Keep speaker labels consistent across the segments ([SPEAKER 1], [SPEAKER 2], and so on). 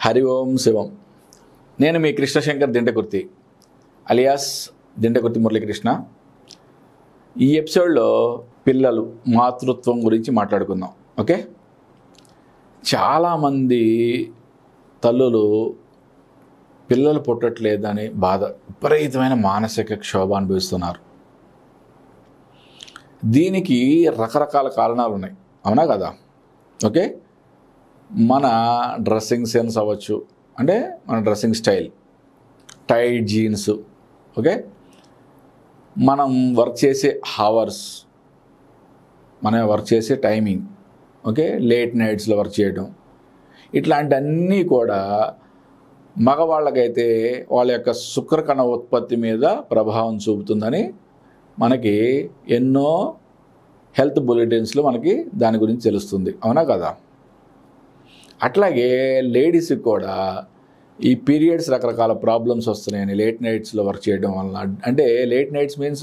[SPEAKER 1] హరి ఓం శివం. నేను మీ కృష్ణశంకర్ దింటకుర్తి అలియాస్ దింటకుర్తి మురళీ కృష్ణ. ఈ ఎపిసోడ్లో పిల్లలు మాతృత్వం గురించి మాట్లాడుకుందాం. ఓకే, చాలామంది తల్లులు పిల్లలు పుట్టట్లేదని బాధ, విపరీతమైన మానసిక క్షోభ అనుభవిస్తున్నారు. దీనికి రకరకాల కారణాలు ఉన్నాయి, అవునా కదా? ఓకే, మన డ్రెస్సింగ్ సెన్స్ అవ్వచ్చు, అంటే మన dressing style, tight jeans, okay, మనం వర్క్ చేసే హవర్స్, మనం వర్క్ చేసే టైమింగ్, ఓకే, లేట్ నైట్స్లో వర్క్ చేయడం, ఇట్లాంటివన్నీ కూడా మగవాళ్ళకైతే వాళ్ళ యొక్క శుక్రకణ ఉత్పత్తి మీద ప్రభావం చూపుతుందని మనకి ఎన్నో హెల్త్ బులెటిన్స్లో మనకి దాని గురించి తెలుస్తుంది, అవునా కదా? అట్లాగే లేడీస్కి కూడా ఈ పీరియడ్స్ రకరకాల ప్రాబ్లమ్స్ వస్తున్నాయని లేట్ నైట్స్లో వర్క్ చేయడం వలన, అంటే లేట్ నైట్స్ మీన్స్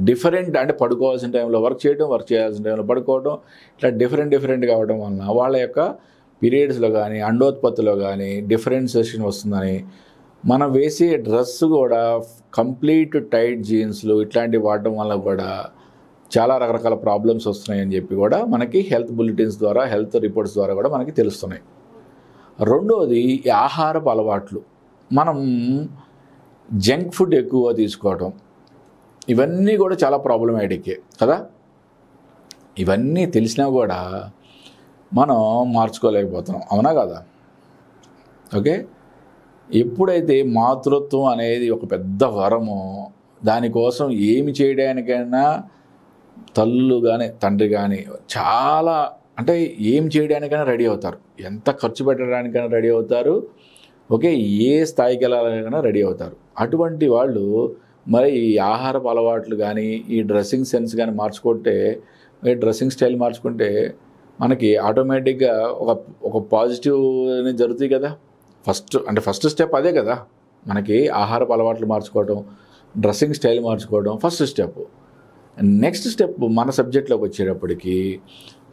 [SPEAKER 1] డిఫరెంట్, అంటే పడుకోవాల్సిన టైంలో వర్క్ చేయడం, వర్క్ చేయాల్సిన టైంలో పడుకోవడం, ఇట్లా డిఫరెంట్ కావడం వలన వాళ్ళ యొక్క పీరియడ్స్లో కానీ అండోత్పత్తిలో కానీ డిఫరెన్సియేషన్ వస్తుందని, మనం వేసే డ్రెస్ కూడా కంప్లీట్ టైట్ జీన్స్లు ఇట్లాంటివి వాడడం వల్ల కూడా చాలా రకరకాల ప్రాబ్లమ్స్ వస్తున్నాయని చెప్పి కూడా మనకి హెల్త్ బులెటిన్స్ ద్వారా, హెల్త్ రిపోర్ట్స్ ద్వారా కూడా మనకి తెలుస్తున్నాయి. రెండోది ఈ ఆహారపు అలవాట్లు. మనం జంక్ ఫుడ్ ఎక్కువ తీసుకోవడం, ఇవన్నీ కూడా చాలా ప్రాబ్లమాటికే కదా. ఇవన్నీ తెలిసినా కూడా మనం మార్చుకోలేకపోతున్నాం, అవునా కదా? ఓకే, ఎప్పుడైతే మాతృత్వం అనేది ఒక పెద్ద వరమో, దానికోసం ఏమి చేయడానికైనా తల్లులు కానీ తండ్రి కానీ చాలా, అంటే ఏం చేయడానికైనా రెడీ అవుతారు, ఎంత ఖర్చు పెట్టడానికైనా రెడీ అవుతారు, ఓకే, ఏ స్థాయికి వెళ్ళాలైనా రెడీ అవుతారు. అటువంటి వాళ్ళు మరి ఈ ఆహారపు అలవాట్లు కానీ, ఈ డ్రెస్సింగ్ సెన్స్ కానీ మార్చుకుంటే, డ్రెస్సింగ్ స్టైల్ మార్చుకుంటే మనకి ఆటోమేటిక్గా ఒక పాజిటివ్ అనేది జరుగుతాయి కదా. ఫస్ట్ స్టెప్ అదే కదా, మనకి ఆహారపు అలవాట్లు మార్చుకోవడం, డ్రెస్సింగ్ స్టైల్ మార్చుకోవడం ఫస్ట్ స్టెప్. నెక్స్ట్ స్టెప్ మన సబ్జెక్ట్లోకి వచ్చేటప్పటికి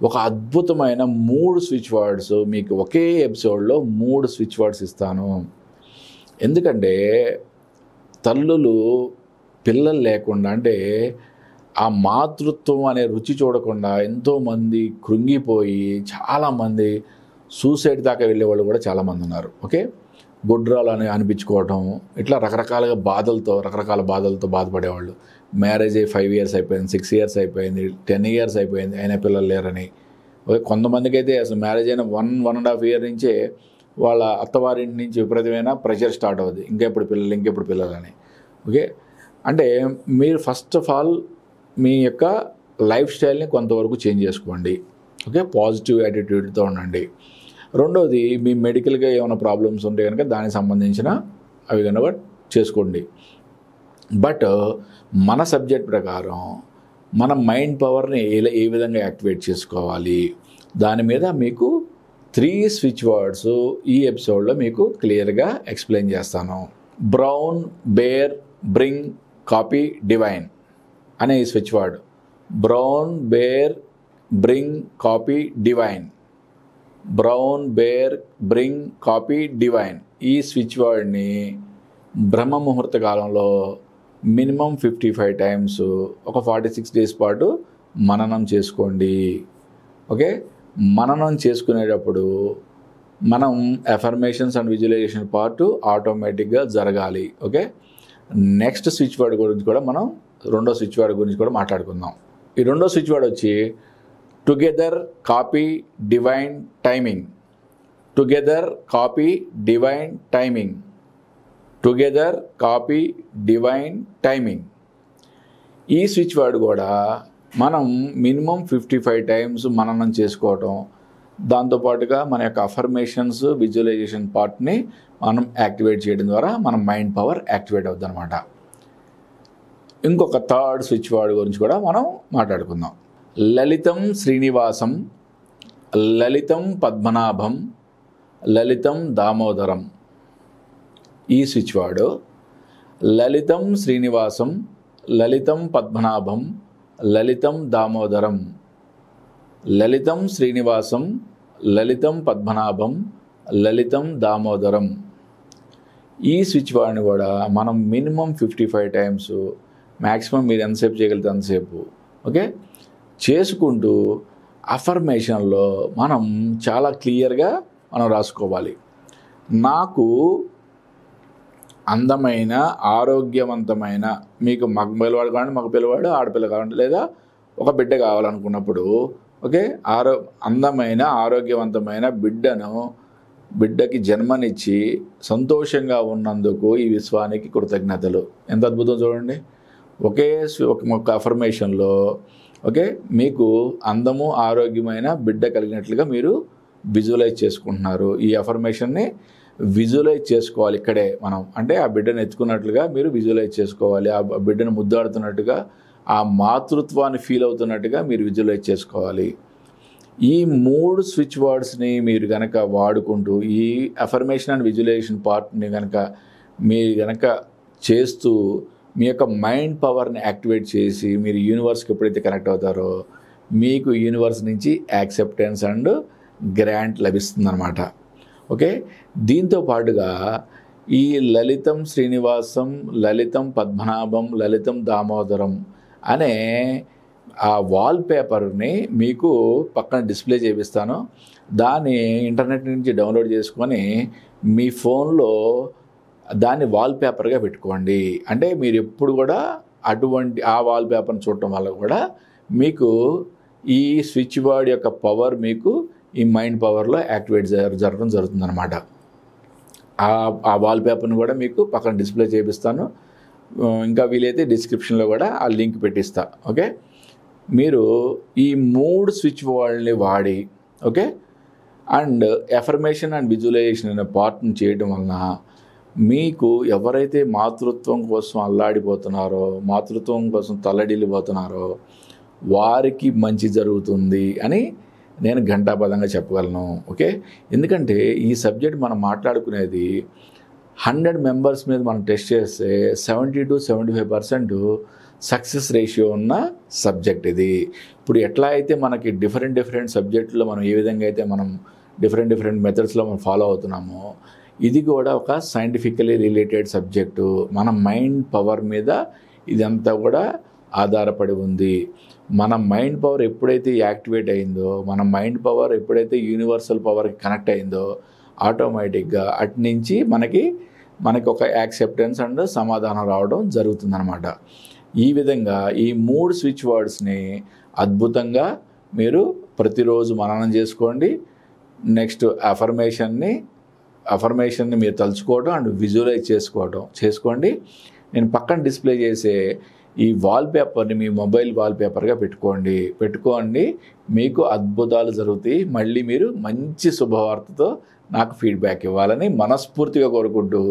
[SPEAKER 1] ఒక అద్భుతమైన 3 స్విచ్ వర్డ్స్ మీకు ఒకే ఎపిసోడ్లో 3 స్విచ్ వర్డ్స్ ఇస్తాను. ఎందుకంటే తల్లులు పిల్లలు లేకుండా, అంటే ఆ మాతృత్వం అనే రుచి చూడకుండా ఎంతోమంది కృంగిపోయి చాలామంది సూసైడ్ దాకా వెళ్ళేవాళ్ళు కూడా చాలామంది ఉన్నారు. ఓకే, గుడ్రాలు అని అనిపించుకోవటం, ఇట్లా రకరకాల బాధలతో బాధపడేవాళ్ళు. మ్యారేజ్ అయ్యి 5 years అయిపోయింది, 6 years అయిపోయింది, 10 years అయిపోయింది, అయినా పిల్లలు లేరని. ఓకే, కొంతమందికి అయితే అసలు మ్యారేజ్ అయిన 1.5 year నుంచే వాళ్ళ అత్తవారింటి నుంచి విపరీతమైన ప్రెషర్ స్టార్ట్ అవుతుంది, ఇంకెప్పుడు పిల్లలు అని. ఓకే, అంటే మీరు ఫస్ట్ ఆఫ్ ఆల్ మీ యొక్క లైఫ్ స్టైల్ని కొంతవరకు చేంజ్ చేసుకోండి. ఓకే, పాజిటివ్ యాటిట్యూడ్తో ఉండండి. రెండోది, మీ మెడికల్గా ఏమైనా ప్రాబ్లమ్స్ ఉంటే కనుక దానికి సంబంధించిన అవి కనుక చేసుకోండి. బట్ మన సబ్జెక్ట్ ప్రకారం మన మైండ్ పవర్ని ఏ విధంగా యాక్టివేట్ చేసుకోవాలి, దాని మీద మీకు 3 స్విచ్ వర్డ్స్ ఈ ఎపిసోడ్లో మీకు క్లియర్గా ఎక్స్ప్లెయిన్ చేస్తాను. Brown bear bring copy divine అనే ఈ switch word. Brown bear bring copy divine, brown bear bring copy divine. ఈ స్విచ్ వర్డ్ని బ్రహ్మ ముహూర్త కాలంలో మినిమం 55 times ఒక 46 days పాటు మననం చేసుకోండి. ఓకే, మననం చేసుకునేటప్పుడు మనం అఫర్మేషన్స్ అండ్ విజువలైజేషన్ పార్ట్ ఆటోమేటిక్గా జరగాలి. ఓకే, నెక్స్ట్ స్విచ్ వర్డ్ గురించి కూడా మనం రెండో స్విచ్ వర్డ్ గురించి కూడా మాట్లాడుకుందాం. ఈ రెండో స్విచ్ వర్డ్ వచ్చి together copy divine timing. Together copy divine timing. Together copy divine timing. ఈ స్విచ్ వర్డ్ కూడా మనం మినిమం 55 times మననం చేసుకోవటం, దాంతోపాటుగా మన యొక్క అఫర్మేషన్స్ విజువలైజేషన్ పార్ట్ని మనం యాక్టివేట్ చేయడం ద్వారా మన మైండ్ పవర్ యాక్టివేట్ అవుతుంది అనమాట. ఇంకొక థర్డ్ స్విచ్ వర్డ్ గురించి కూడా మనం మాట్లాడుకుందాం. లలితం శ్రీనివాసం, లలితం పద్మనాభం, లలితం దామోదరం. ఈ స్విచ్ వర్డ్ లలితం శ్రీనివాసం, లలితం పద్మనాభం, లలితం దామోదరం. లలితం శ్రీనివాసం, లలితం పద్మనాభం, లలితం దామోదరం. ఈ స్విచ్ వర్డ్ని కూడా మనం మినిమం 55 టైమ్స్, మ్యాక్సిమం మీరు ఎంతసేపు చేయగలిగితే అంతసేపు ఓకే చేసుకుంటూ అఫర్మేషన్లో మనం చాలా క్లియర్గా మనం రాసుకోవాలి. నాకు అందమైన ఆరోగ్యవంతమైన, మీకు మగ పిల్లవాడు కావండి, మగ పిల్లవాడు ఆడపిల్ల కావండి, లేదా ఒక బిడ్డ కావాలనుకున్నప్పుడు ఓకే అందమైన ఆరోగ్యవంతమైన బిడ్డకి జన్మనిచ్చి సంతోషంగా ఉన్నందుకు ఈ విశ్వానికి కృతజ్ఞతలు. ఎంత అద్భుతం చూడండి. ఒక అఫర్మేషన్లో ఓకే మీకు అందము ఆరోగ్యమైన బిడ్డ కలిగినట్లుగా మీరు విజువలైజ్ చేసుకుంటున్నారు. ఈ అఫర్మేషన్ని విజువలైజ్ చేసుకోవాలి ఇక్కడే మనం, అంటే ఆ బిడ్డను ఎత్తుకున్నట్లుగా మీరు విజువలైజ్ చేసుకోవాలి. ఆ బిడ్డను ముద్దాడుతున్నట్టుగా, ఆ మాతృత్వాన్ని ఫీల్ అవుతున్నట్టుగా మీరు విజువలైజ్ చేసుకోవాలి. ఈ 3 స్విచ్ వర్డ్స్ని మీరు కనుక వాడుకుంటూ ఈ అఫర్మేషన్ అండ్ విజువలైజేషన్ పార్ట్ని మీరు కనుక చేస్తూ మీ యొక్క మైండ్ పవర్ని యాక్టివేట్ చేసి మీరు యూనివర్స్కి ఎప్పుడైతే కనెక్ట్ అవుతారో మీకు యూనివర్స్ నుంచి యాక్సెప్టెన్స్ అండ్ గ్రాంట్ లభిస్తుందన్నమాట. ఓకే దీంతో పాటుగా ఈ లలితం శ్రీనివాసం, లలితం పద్మనాభం, లలితం దామోదరం అనే ఆ వాల్పేపర్ని మీకు పక్కన డిస్ప్లే చేపిస్తాను. దాన్ని ఇంటర్నెట్ నుంచి డౌన్లోడ్ చేసుకొని మీ ఫోన్లో దాన్ని వాల్పేపర్గా పెట్టుకోండి. అంటే మీరు ఎప్పుడు కూడా అటువంటి ఆ వాల్పేపర్ని చూడటం వల్ల కూడా మీకు ఈ స్విచ్ వర్డ్ యొక్క పవర్ మీకు ఈ మైండ్ పవర్లో యాక్టివేట్ జరగడం జరుగుతుందన్నమాట. ఆ వాల్పేపర్ని కూడా మీకు పక్కన డిస్ప్లే చేపిస్తాను. ఇంకా వీలైతే డిస్క్రిప్షన్లో కూడా ఆ లింక్ పెట్టిస్తా. ఓకే మీరు ఈ 3 స్విచ్ వర్డ్ని వాడి okay and affirmation and visualization అనే పార్ట్ని చేయడం వలన మీకు ఎవరైతే మాతృత్వం కోసం అల్లాడిపోతున్నారో, మాతృత్వం కోసం తల్లడిల్లిపోతున్నారో వారికి మంచి జరుగుతుంది అని నేను ఘంటాపదంగా చెప్పగలను. ఓకే ఎందుకంటే ఈ సబ్జెక్ట్ మనం మాట్లాడుకునేది 100 మెంబర్స్ మీద మనం టెస్ట్ చేస్తే 70 to 75% సక్సెస్ రేషియో ఉన్న సబ్జెక్ట్ ఇది. ఇప్పుడు ఎట్లా అయితే మనకి డిఫరెంట్ సబ్జెక్టులో మనం ఏ విధంగా అయితే మనం డిఫరెంట్ మెథడ్స్లో మనం ఫాలో అవుతున్నామో ఇది కూడా ఒక సైంటిఫికలీ రిలేటెడ్ సబ్జెక్టు. మన మైండ్ పవర్ మీద ఇదంతా కూడా ఆధారపడి ఉంది. మన మైండ్ పవర్ ఎప్పుడైతే యాక్టివేట్ అయిందో, మన మైండ్ పవర్ ఎప్పుడైతే యూనివర్సల్ పవర్కి కనెక్ట్ అయిందో ఆటోమేటిక్గా అటు నుంచి మనకి ఒక యాక్సెప్టెన్స్ అండ్ సమాధానం రావడం జరుగుతుందన్నమాట. ఈ విధంగా ఈ 3 స్విచ్ వర్డ్స్ని అద్భుతంగా మీరు ప్రతిరోజు మననం చేసుకోండి. నెక్స్ట్ అఫర్మేషన్ని మీరు తలుచుకోవడం అండ్ విజువలైజ్ చేసుకోండి. నేను పక్కన డిస్ప్లే చేసే ఈ వాల్పేపర్ని మీ మొబైల్ వాల్పేపర్గా పెట్టుకోండి. మీకు అద్భుతాలు జరుగుతాయి. మళ్ళీ మీరు మంచి శుభవార్తతో నాకు ఫీడ్బ్యాక్ ఇవ్వాలని మనస్ఫూర్తిగా కోరుకుంటూ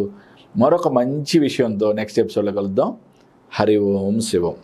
[SPEAKER 1] మరొక మంచి విషయంతో నెక్స్ట్ ఎపిసోడ్లో కలుద్దాం. హరి ఓం శివం.